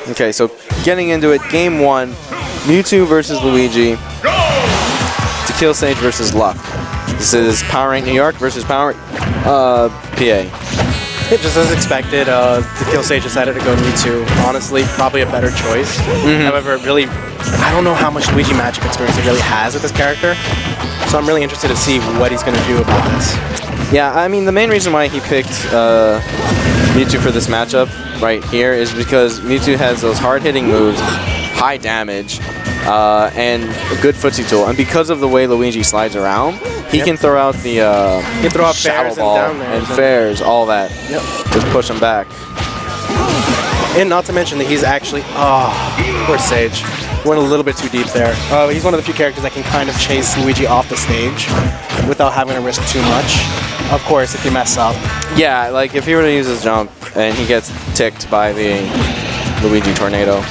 Okay, so getting into it, game 1, Mewtwo versus Luigi, dekillsage versus Luck. This is Power Rank New York versus Power PA. Just as expected, dekillsage decided to go Mewtwo. Honestly, probably a better choice. However, really, I don't know how much Luigi Magic experience he really has with this character, so I'm really interested to see what he's going to do about this. Yeah, I mean, the main reason why he picked Mewtwo for this matchup right here is because Mewtwo has those hard-hitting moves, high damage, and a good footsie tool. And because of the way Luigi slides around, he can throw out the shadow ball and fairs, all that. Just push him back. And not to mention that he's actually, poor Sage. Went a little bit too deep there. He's one of the few characters that can kind of chase Luigi off the stage without having to risk too much. Of course, if you mess up. Yeah, like if he were to use his jump and he gets ticked by the Luigi tornado.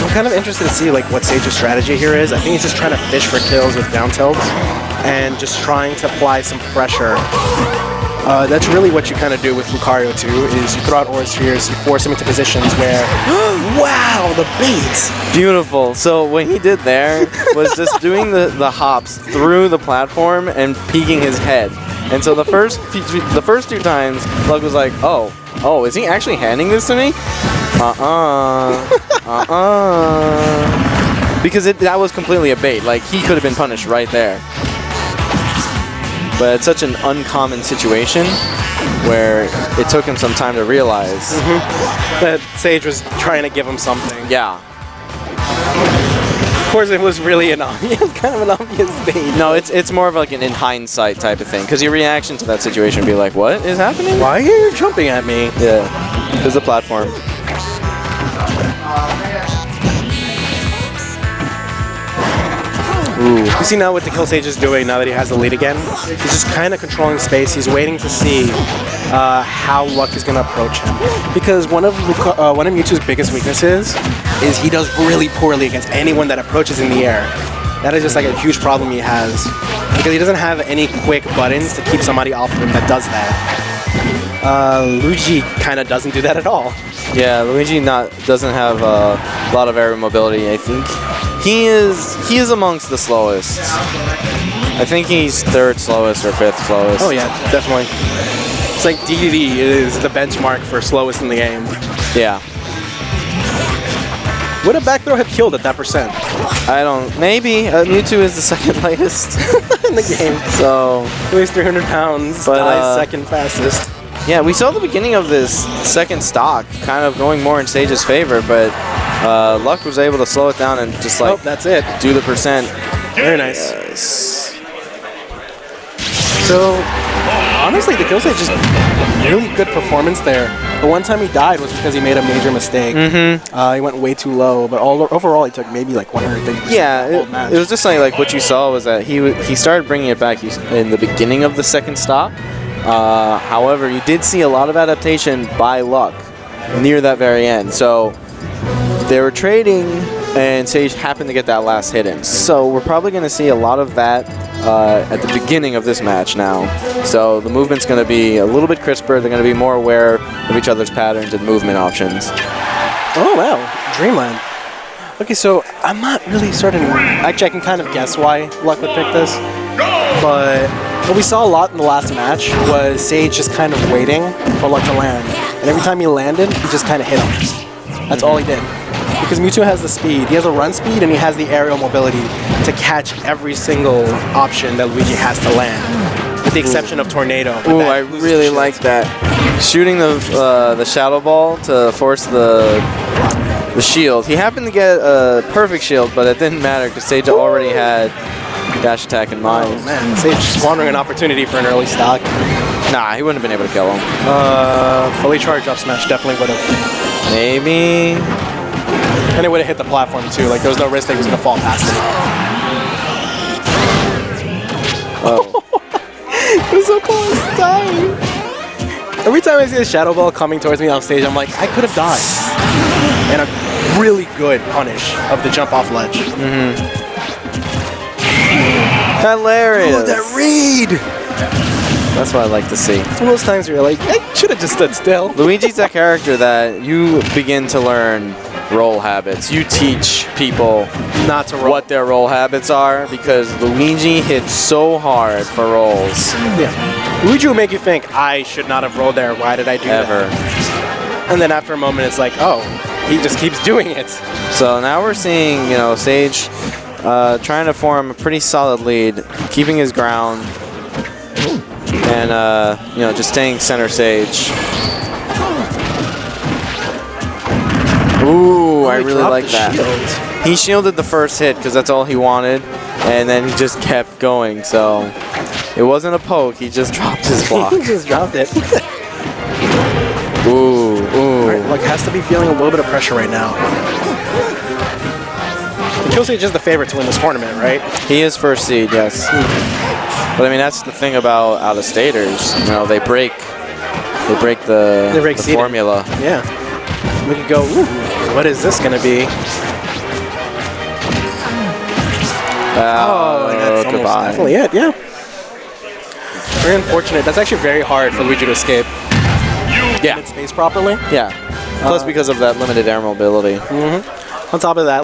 I'm kind of interested to see like what Sage's strategy here is. I think he's just trying to fish for kills with down tilts and just trying to apply some pressure. That's really what you kind of do with Lucario too, is you throw out Aura Spheres, you force him into positions where, wow, the bait! Beautiful. So what he did there was just doing the hops through the platform and peeking his head. And so the first two times, Luck was like, oh, is he actually handing this to me? Because that was completely a bait. Like, he could have been punished right there. But it's such an uncommon situation where it took him some time to realize that Sage was trying to give him something. Yeah. Of course, it was really kind of an obvious bait. No, it's more of like an in hindsight type of thing. Because your reaction to that situation would be like, what is happening? Why are you jumping at me? Yeah, there's a platform. Ooh. You see now what dekillsage is doing now that he has the lead again? He's just kind of controlling space. He's waiting to see how Luck is going to approach him. Because one of Mewtwo's biggest weaknesses is he does really poorly against anyone that approaches in the air. That is just like a huge problem he has. Because he doesn't have any quick buttons to keep somebody off of him that does that. Luigi kind of doesn't do that at all. Yeah, Luigi doesn't have a lot of aerial mobility, I think. He is amongst the slowest. I think he's 3rd slowest or 5th slowest. Oh yeah, definitely. It's like DDD is the benchmark for slowest in the game. Yeah. Would a back throw have killed at that percent? I don't. Maybe. Mewtwo is the 2nd lightest in the game. So weighs 300 pounds, but dies 2nd fastest. Yeah, we saw the beginning of this 2nd stock kind of going more in Sage's favor, but Luck was able to slow it down and just like that's it. Do the percent. Very nice. Yes. So honestly, dekillsage just really good performance there. The one time he died was because he made a major mistake. He went way too low, but overall he took maybe like 130%. Yeah, it was just like what you saw was that he started bringing it back in the beginning of the 2nd stop. However, you did see a lot of adaptation by Luck near that very end. So they were trading, and Sage happened to get that last hit in. So we're probably going to see a lot of that at the beginning of this match now. So the movement's going to be a little bit crisper. They're going to be more aware of each other's patterns and movement options. Oh, wow. Dreamland. Okay, so I'm not really certain. Actually, I can kind of guess why Luck would pick this. But what we saw a lot in the last match was Sage just kind of waiting for Luck to land. And every time he landed, he just kind of hit him. That's all he did. Because Mewtwo has the speed. He has a run speed, and he has the aerial mobility to catch every single option that Luigi has to land. With the exception of Tornado. Ooh, I really like that. Shooting the Shadow Ball to force the shield. He happened to get a perfect shield, but it didn't matter because Sage already had dash attack in mind. Oh man, Sage squandering an opportunity for an early stock. Nah, he wouldn't have been able to kill him. Fully charged up smash definitely would have. Maybe. And it would have hit the platform too. Like there was no risk that he was gonna fall past it. Oh. It was so close to dying. Every time I see a Shadow Ball coming towards me off stage, I'm like, I could have died. And a really good punish of the jump off ledge. Hilarious. Oh, that read! That's what I like to see. It's one of those times where you're like, I should have just stood still. Luigi's that character that you begin to learn roll habits. You teach people Not to roll. what their roll habits are because Luigi hits so hard for rolls. Yeah. Luigi will make you think, I should not have rolled there. Why did I do Ever. that? And then after a moment, it's like, oh, he just keeps doing it. So now we're seeing, Sage trying to form a pretty solid lead, keeping his ground, and just staying center stage. Ooh, I really dropped like the that. shield. He shielded the first hit because that's all he wanted, and then he just kept going. So it wasn't a poke; he just dropped his block. He just dropped it. Ooh. Like, has to be feeling a little bit of pressure right now. Dekillsage is the favorite to win this tournament, right? He is first seed, yes. But I mean, that's the thing about out-of-staters. They break the seeding. formula. Yeah. We could go, ooh, what is this going to be? And that's almost goodbye. definitely it, yeah. Very unfortunate. That's actually very hard for Luigi to escape. Yeah. Space properly. Yeah. Plus because of that limited air mobility. On top of that,